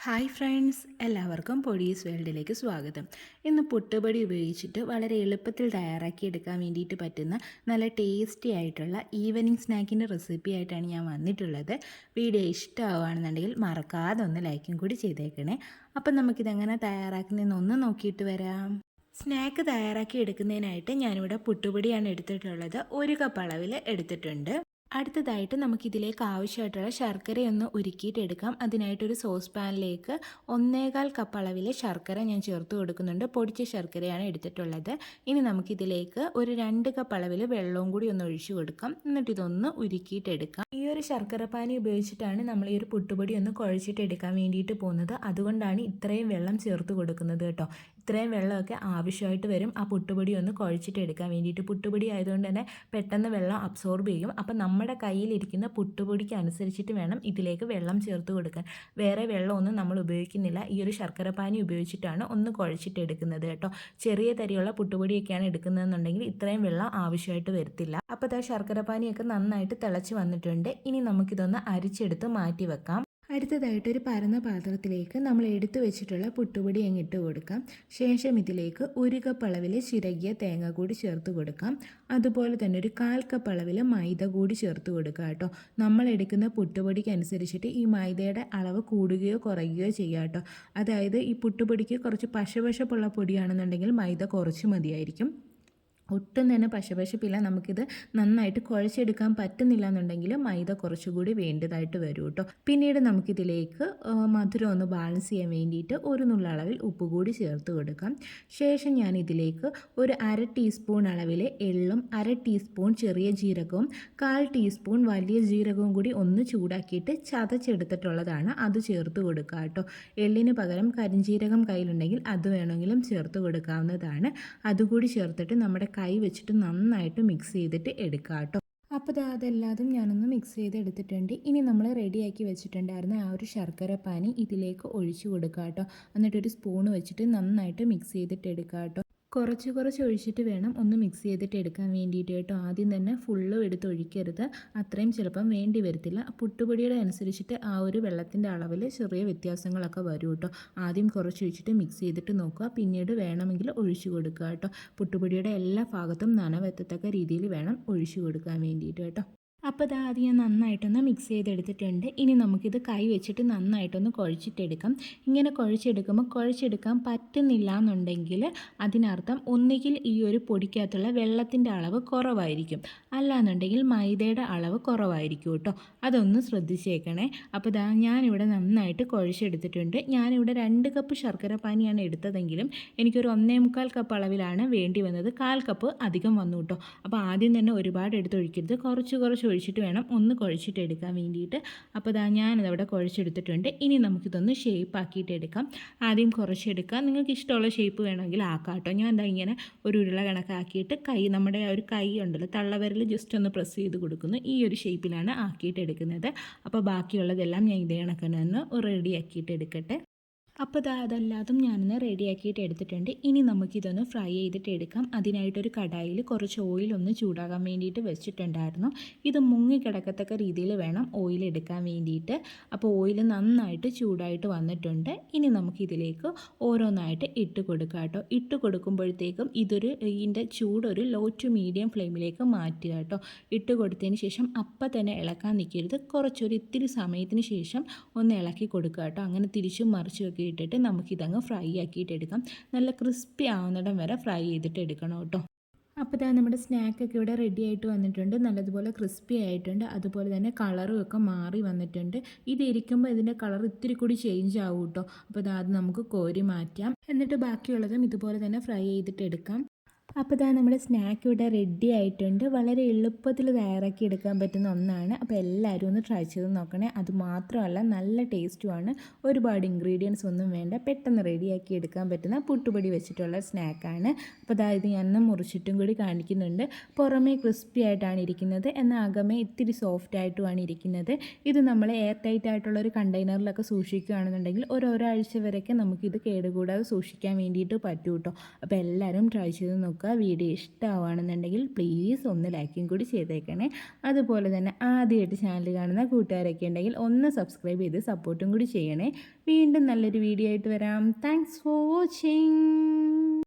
Hi friends, എല്ലാവർക്കും പൊടീസ് വേൾഡിലേക്ക് സ്വാഗതം. ഇന്ന് പുട്ടുപൊടി ഉപയോഗിച്ചിട്ട് വളരെ എളുപ്പത്തിൽ തയ്യാറാക്കിയെടുക്കാൻ വേണ്ടിയിട്ട് പറ്റുന്ന നല്ല ടേസ്റ്റി ആയിട്ടുള്ള ഈവനിങ് സ്നാക്കിൻ്റെ റെസിപ്പി ആയിട്ടാണ് ഞാൻ വന്നിട്ടുള്ളത്. വീഡിയോ ഇഷ്ടമാവുകയാണെന്നുണ്ടെങ്കിൽ മറക്കാതെ ഒന്ന് ലൈക്കും കൂടി ചെയ്തേക്കണേ. അപ്പം നമുക്കിതെങ്ങനെ തയ്യാറാക്കുന്നതെന്ന് ഒന്ന് നോക്കിയിട്ട് വരാം. സ്നാക്ക് തയ്യാറാക്കി എടുക്കുന്നതിനായിട്ട് ഞാനിവിടെ പുട്ടുപൊടിയാണ് എടുത്തിട്ടുള്ളത്. 1 കപ്പ് അളവിൽ എടുത്തിട്ടുണ്ട്. അടുത്തതായിട്ട് നമുക്കിതിലേക്ക് ആവശ്യമായിട്ടുള്ള ശർക്കരയൊന്ന് ഉരുക്കിയിട്ടെടുക്കാം. അതിനായിട്ടൊരു സോസ് പാനിലേക്ക് 1/4 കപ്പ് അളവിൽ ശർക്കര ഞാൻ ചേർത്ത് കൊടുക്കുന്നുണ്ട്. പൊടിച്ച ശർക്കരയാണ് എടുത്തിട്ടുള്ളത്. ഇനി നമുക്കിതിലേക്ക് ഒരു 2 കപ്പ് അളവിൽ വെള്ളവും കൂടി ഒന്ന് ഒഴിച്ചു കൊടുക്കാം. എന്നിട്ട് ഇതൊന്ന് ഉരുക്കിയിട്ടെടുക്കാം. ഈ ഒരു ശർക്കര പാനി ഉപയോഗിച്ചിട്ടാണ് നമ്മൾ ഈ ഒരു പുട്ടുപൊടി ഒന്ന് കുഴച്ചിട്ടെടുക്കാൻ വേണ്ടിയിട്ട് പോകുന്നത്. അതുകൊണ്ടാണ് ഇത്രയും വെള്ളം ചേർത്ത് കൊടുക്കുന്നത് കേട്ടോ. ഇത്രയും വെള്ളമൊക്കെ ആവശ്യമായിട്ട് വരും ആ പുട്ടുപൊടി ഒന്ന് കുഴച്ചിട്ടെടുക്കാൻ വേണ്ടിയിട്ട്. പുട്ടുപൊടി ആയതുകൊണ്ട് തന്നെ പെട്ടെന്ന് വെള്ളം അബ്സോർബ് ചെയ്യും. അപ്പം നമ്മുടെ കയ്യിലിരിക്കുന്ന പുട്ടുപൊടിക്ക് അനുസരിച്ചിട്ട് വേണം ഇതിലേക്ക് വെള്ളം ചേർത്ത് കൊടുക്കാൻ. വേറെ വെള്ളമൊന്നും നമ്മൾ ഉപയോഗിക്കുന്നില്ല. ഈ ഒരു ശർക്കരപ്പാനി ഉപയോഗിച്ചിട്ടാണ് ഒന്ന് കുഴച്ചിട്ടെടുക്കുന്നത് കേട്ടോ. ചെറിയ തരിയുള്ള പുട്ടുപൊടിയൊക്കെയാണ് എടുക്കുന്നതെന്നുണ്ടെങ്കിൽ ഇത്രയും വെള്ളം ആവശ്യമായിട്ട് വരത്തില്ല. അപ്പോൾ ആ ശർക്കരപ്പാനിയൊക്കെ നന്നായിട്ട് തിളച്ച് വന്നിട്ടുണ്ട്. ഇനി നമുക്കിതൊന്ന് അരിച്ചെടുത്ത് മാറ്റി വെക്കാം. അടുത്തതായിട്ട് ഒരു പരന്ന പാത്രത്തിലേക്ക് നമ്മൾ എടുത്തു വെച്ചിട്ടുള്ള പുട്ടുപൊടി അങ്ങ് ഇട്ട് കൊടുക്കാം. ശേഷം ഇതിലേക്ക് 1 കപ്പ് അളവിൽ ചിരകിയ തേങ്ങ കൂടി ചേർത്ത് കൊടുക്കാം. അതുപോലെ തന്നെ ഒരു 1/4 കപ്പ് അളവിൽ മൈദ കൂടി ചേർത്ത് കൊടുക്കുക കേട്ടോ. നമ്മൾ എടുക്കുന്ന പുട്ടുപൊടിക്ക് അനുസരിച്ചിട്ട് ഈ മൈദയുടെ അളവ് കൂടുകയോ കുറയുകയോ ചെയ്യുക കേട്ടോ. അതായത് ഈ പുട്ടുപൊടിക്ക് കുറച്ച് പശപശപ്പുള്ള പൊടിയാണെന്നുണ്ടെങ്കിൽ മൈദ കുറച്ച് മതിയായിരിക്കും. ഒട്ടും തന്നെ പശപശപ്പില്ല. നമുക്കിത് നന്നായിട്ട് കുഴച്ചെടുക്കാൻ പറ്റുന്നില്ല എന്നുണ്ടെങ്കിൽ മൈദ കുറച്ചുകൂടി വേണ്ടതായിട്ട് വരും കേട്ടോ. പിന്നീട് നമുക്കിതിലേക്ക് മധുരം ഒന്ന് ബാലൻസ് ചെയ്യാൻ വേണ്ടിയിട്ട് ഒരു നുള്ളളവിൽ ഉപ്പ് കൂടി ചേർത്ത് കൊടുക്കാം. ശേഷം ഞാൻ ഇതിലേക്ക് ഒരു 1/2 ടീസ്പൂൺ അളവിൽ എള്ളും 1/2 ടീസ്പൂൺ ചെറിയ ജീരകവും 1/4 ടീസ്പൂൺ വലിയ ജീരകവും കൂടി ഒന്ന് ചൂടാക്കിയിട്ട് ചതച്ചെടുത്തിട്ടുള്ളതാണ്. അത് ചേർത്ത് കൊടുക്കുക കേട്ടോ. എള്ളിന് പകരം കരിഞ്ജീരകം കയ്യിലുണ്ടെങ്കിൽ അത് വേണമെങ്കിലും ചേർത്ത് കൊടുക്കാവുന്നതാണ്. അതുകൂടി ചേർത്തിട്ട് നമ്മുടെ കൈ വെച്ചിട്ട് നന്നായിട്ട് മിക്സ് ചെയ്തിട്ട് എടുക്കുക കേട്ടോ. അപ്പോൾ അതെല്ലാതും ഞാനൊന്ന് മിക്സ് ചെയ്ത് എടുത്തിട്ടുണ്ട്. ഇനി നമ്മൾ റെഡിയാക്കി വെച്ചിട്ടുണ്ടായിരുന്ന ആ ഒരു ശർക്കര പാനി ഇതിലേക്ക് ഒഴിച്ചു കൊടുക്കുക കേട്ടോ. എന്നിട്ടൊരു സ്പൂൺ വെച്ചിട്ട് നന്നായിട്ട് മിക്സ് ചെയ്തിട്ട് എടുക്കുക കേട്ടോ. കുറച്ച് ഒഴിച്ചിട്ട് വേണം ഒന്ന് മിക്സ് ചെയ്തിട്ട് എടുക്കാൻ വേണ്ടിയിട്ട് കേട്ടോ. ആദ്യം തന്നെ ഫുള്ളും എടുത്ത് ഒഴിക്കരുത്. അത്രയും ചിലപ്പം വേണ്ടി വരത്തില്ല. പുട്ടുപൊടിയുടെ അനുസരിച്ചിട്ട് ആ ഒരു വെള്ളത്തിൻ്റെ അളവിൽ ചെറിയ വ്യത്യാസങ്ങളൊക്കെ വരും കേട്ടോ. ആദ്യം കുറച്ച് ഒഴിച്ചിട്ട് മിക്സ് ചെയ്തിട്ട് നോക്കുക. പിന്നീട് വേണമെങ്കിൽ ഒഴിച്ചു കൊടുക്കുക കേട്ടോ. പുട്ടുപൊടിയുടെ എല്ലാ ഭാഗത്തും നനവെത്തത്തക്ക രീതിയിൽ വേണം ഒഴിച്ചു കൊടുക്കാൻ വേണ്ടിയിട്ട് കേട്ടോ. അപ്പോൾ ആദ്യം ഞാൻ നന്നായിട്ടൊന്ന് മിക്സ് ചെയ്തെടുത്തിട്ടുണ്ട്. ഇനി നമുക്കിത് കൈ വെച്ചിട്ട് നന്നായിട്ടൊന്ന് കുഴച്ചിട്ടെടുക്കാം. ഇങ്ങനെ കുഴച്ചെടുക്കാൻ പറ്റുന്നില്ല എന്നുണ്ടെങ്കിൽ അതിനർത്ഥം ഒന്നുകിൽ ഈ ഒരു പൊടിക്കകത്തുള്ള വെള്ളത്തിൻ്റെ അളവ് കുറവായിരിക്കും, അല്ലാന്നുണ്ടെങ്കിൽ മൈദയുടെ അളവ് കുറവായിരിക്കും കേട്ടോ. അതൊന്ന് ശ്രദ്ധിച്ചേക്കണേ. അപ്പോൾ ഞാനിവിടെ നന്നായിട്ട് കുഴച്ചെടുത്തിട്ടുണ്ട്. ഞാനിവിടെ 2 കപ്പ് ശർക്കര പാനിയാണ് എടുത്തതെങ്കിലും എനിക്കൊരു 1/4 കപ്പ് അളവിലാണ് വേണ്ടി വന്നത്. 1/4 കപ്പ് അധികം വന്നു കേട്ടോ. അപ്പോൾ ആദ്യം തന്നെ ഒരുപാട് എടുത്തൊഴിക്കരുത്. കുറച്ച് ഒഴിച്ചിട്ട് വേണം ഒന്ന് കുഴച്ചിട്ടെടുക്കാൻ വേണ്ടിയിട്ട്. അപ്പോൾ ഞാനിതവിടെ കുഴച്ചെടുത്തിട്ടുണ്ട്. ഇനി നമുക്കിതൊന്ന് ഷേപ്പ് ആക്കിയിട്ട് എടുക്കാം. ആദ്യം കുറച്ചെടുക്കാം. നിങ്ങൾക്ക് ഇഷ്ടമുള്ള ഷേപ്പ് വേണമെങ്കിൽ ആക്കാം കേട്ടോ. ഞാൻ ഇങ്ങനെ ഒരു ഉരുള കണക്കാക്കിയിട്ട് നമ്മുടെ ഒരു കൈ ഉണ്ടല്ലോ, തള്ളവിരൽ ജസ്റ്റ് ഒന്ന് പ്രസ് ചെയ്ത് കൊടുക്കുന്നു. ഈ ഒരു ഷേപ്പിലാണ് ആക്കിയിട്ട് എടുക്കുന്നത്. അപ്പോൾ ബാക്കിയുള്ളതെല്ലാം ഞാൻ ഇതേ കണക്കിന് റെഡിയാക്കിയിട്ട് എടുക്കട്ടെ. അപ്പോൾ അതെല്ലാതും ഞാനൊന്ന് റെഡിയാക്കിയിട്ട് എടുത്തിട്ടുണ്ട്. ഇനി നമുക്കിതൊന്ന് ഫ്രൈ ചെയ്തിട്ട് എടുക്കാം. അതിനായിട്ടൊരു കടായിൽ കുറച്ച് ഓയിലൊന്ന് ചൂടാകാൻ വേണ്ടിയിട്ട് വെച്ചിട്ടുണ്ടായിരുന്നു. ഇത് മുങ്ങിക്കിടക്കത്തക്ക രീതിയിൽ വേണം ഓയിൽ എടുക്കാൻ വേണ്ടിയിട്ട്. അപ്പോൾ ഓയിൽ നന്നായിട്ട് ചൂടായിട്ട് വന്നിട്ടുണ്ട്. ഇനി നമുക്കിതിലേക്ക് ഓരോന്നായിട്ട് ഇട്ട് കൊടുക്കാം കേട്ടോ. ഇട്ട് കൊടുക്കുമ്പോഴത്തേക്കും ഇതിൻ്റെ ചൂടൊരു ലോ ടു മീഡിയം ഫ്ലെയിമിലേക്ക് മാറ്റുക കേട്ടോ. ഇട്ട് കൊടുത്തതിന് ശേഷം അപ്പം തന്നെ ഇളക്കാൻ നിൽക്കരുത്. ഇത്തിരി സമയത്തിന് ശേഷം ഒന്ന് ഇളക്കി കൊടുക്കുക കേട്ടോ. അങ്ങനെ തിരിച്ചും മറിച്ചും ഇട്ടിട്ട് നമുക്കിതങ്ങ് ഫ്രൈ ആക്കിയിട്ട് എടുക്കാം. നല്ല ക്രിസ്പി ആവുന്നിടം വരെ ഫ്രൈ ചെയ്തിട്ട് എടുക്കണം കേട്ടോ. അപ്പോൾ നമ്മുടെ സ്നാക്കൊക്കെ ഇവിടെ റെഡി ആയിട്ട് വന്നിട്ടുണ്ട്. നല്ലതുപോലെ ക്രിസ്പി ആയിട്ടുണ്ട്. അതുപോലെ തന്നെ കളറും ഒക്കെ മാറി വന്നിട്ടുണ്ട്. ഇത് ഇരിക്കുമ്പോൾ ഇതിൻ്റെ കളർ ഇത്തിരി കൂടി ചേഞ്ച് ആവും കേട്ടോ. അപ്പോൾ അത് നമുക്ക് കോരി മാറ്റാം. എന്നിട്ട് ബാക്കിയുള്ളതും ഇതുപോലെ തന്നെ ഫ്രൈ ചെയ്തിട്ട് എടുക്കാം. അപ്പോൾ നമ്മുടെ സ്നാക്ക് ഇവിടെ റെഡി ആയിട്ടുണ്ട്. വളരെ എളുപ്പത്തിൽ തയ്യാറാക്കി എടുക്കാൻ പറ്റുന്ന ഒന്നാണ്. അപ്പോൾ എല്ലാവരും ഒന്ന് ട്രൈ ചെയ്ത് നോക്കണേ. അതുമാത്രമല്ല നല്ല ടേസ്റ്റുമാണ്. ഒരുപാട് ഇൻഗ്രീഡിയൻസ് ഒന്നും വേണ്ട. പെട്ടെന്ന് റെഡിയാക്കി എടുക്കാൻ പറ്റുന്ന പുട്ടുപൊടി വെച്ചിട്ടുള്ള സ്നാക്കാണ്. അപ്പോൾ ഇത് ഞാൻ മുറിച്ചിട്ടും കൂടി കാണിക്കുന്നുണ്ട്. പുറമേ ക്രിസ്പി ആയിട്ടാണ് ഇരിക്കുന്നത്, എന്നാൽ അകമേ ഇത്തിരി സോഫ്റ്റ് ആയിട്ടുമാണ് ഇരിക്കുന്നത്. ഇത് നമ്മൾ എയർ ടൈറ്റ് ആയിട്ടുള്ള ഒരു കണ്ടെയ്നറിലൊക്കെ സൂക്ഷിക്കുകയാണെന്നുണ്ടെങ്കിൽ ഒരാഴ്ച വരെയൊക്കെ നമുക്കിത് കേടുകൂടാതെ സൂക്ഷിക്കാൻ വേണ്ടിയിട്ട് പറ്റും കേട്ടോ. അപ്പോൾ എല്ലാവരും ട്രൈ ചെയ്ത് നോക്കുക. നോക്കുക. വീഡിയോ ഇഷ്ടമാവുകയാണെന്നുണ്ടെങ്കിൽ പ്ലീസ് ഒന്ന് ലൈക്കും കൂടി ചെയ്തേക്കണേ. അതുപോലെ തന്നെ ആദ്യമായിട്ട് ചാനൽ കാണുന്ന കൂട്ടുകാരൊക്കെ ഉണ്ടെങ്കിൽ ഒന്ന് സബ്സ്ക്രൈബ് ചെയ്ത് സപ്പോർട്ടും കൂടി ചെയ്യണേ. വീണ്ടും നല്ലൊരു വീഡിയോ ആയിട്ട് വരാം. Thanks for watching.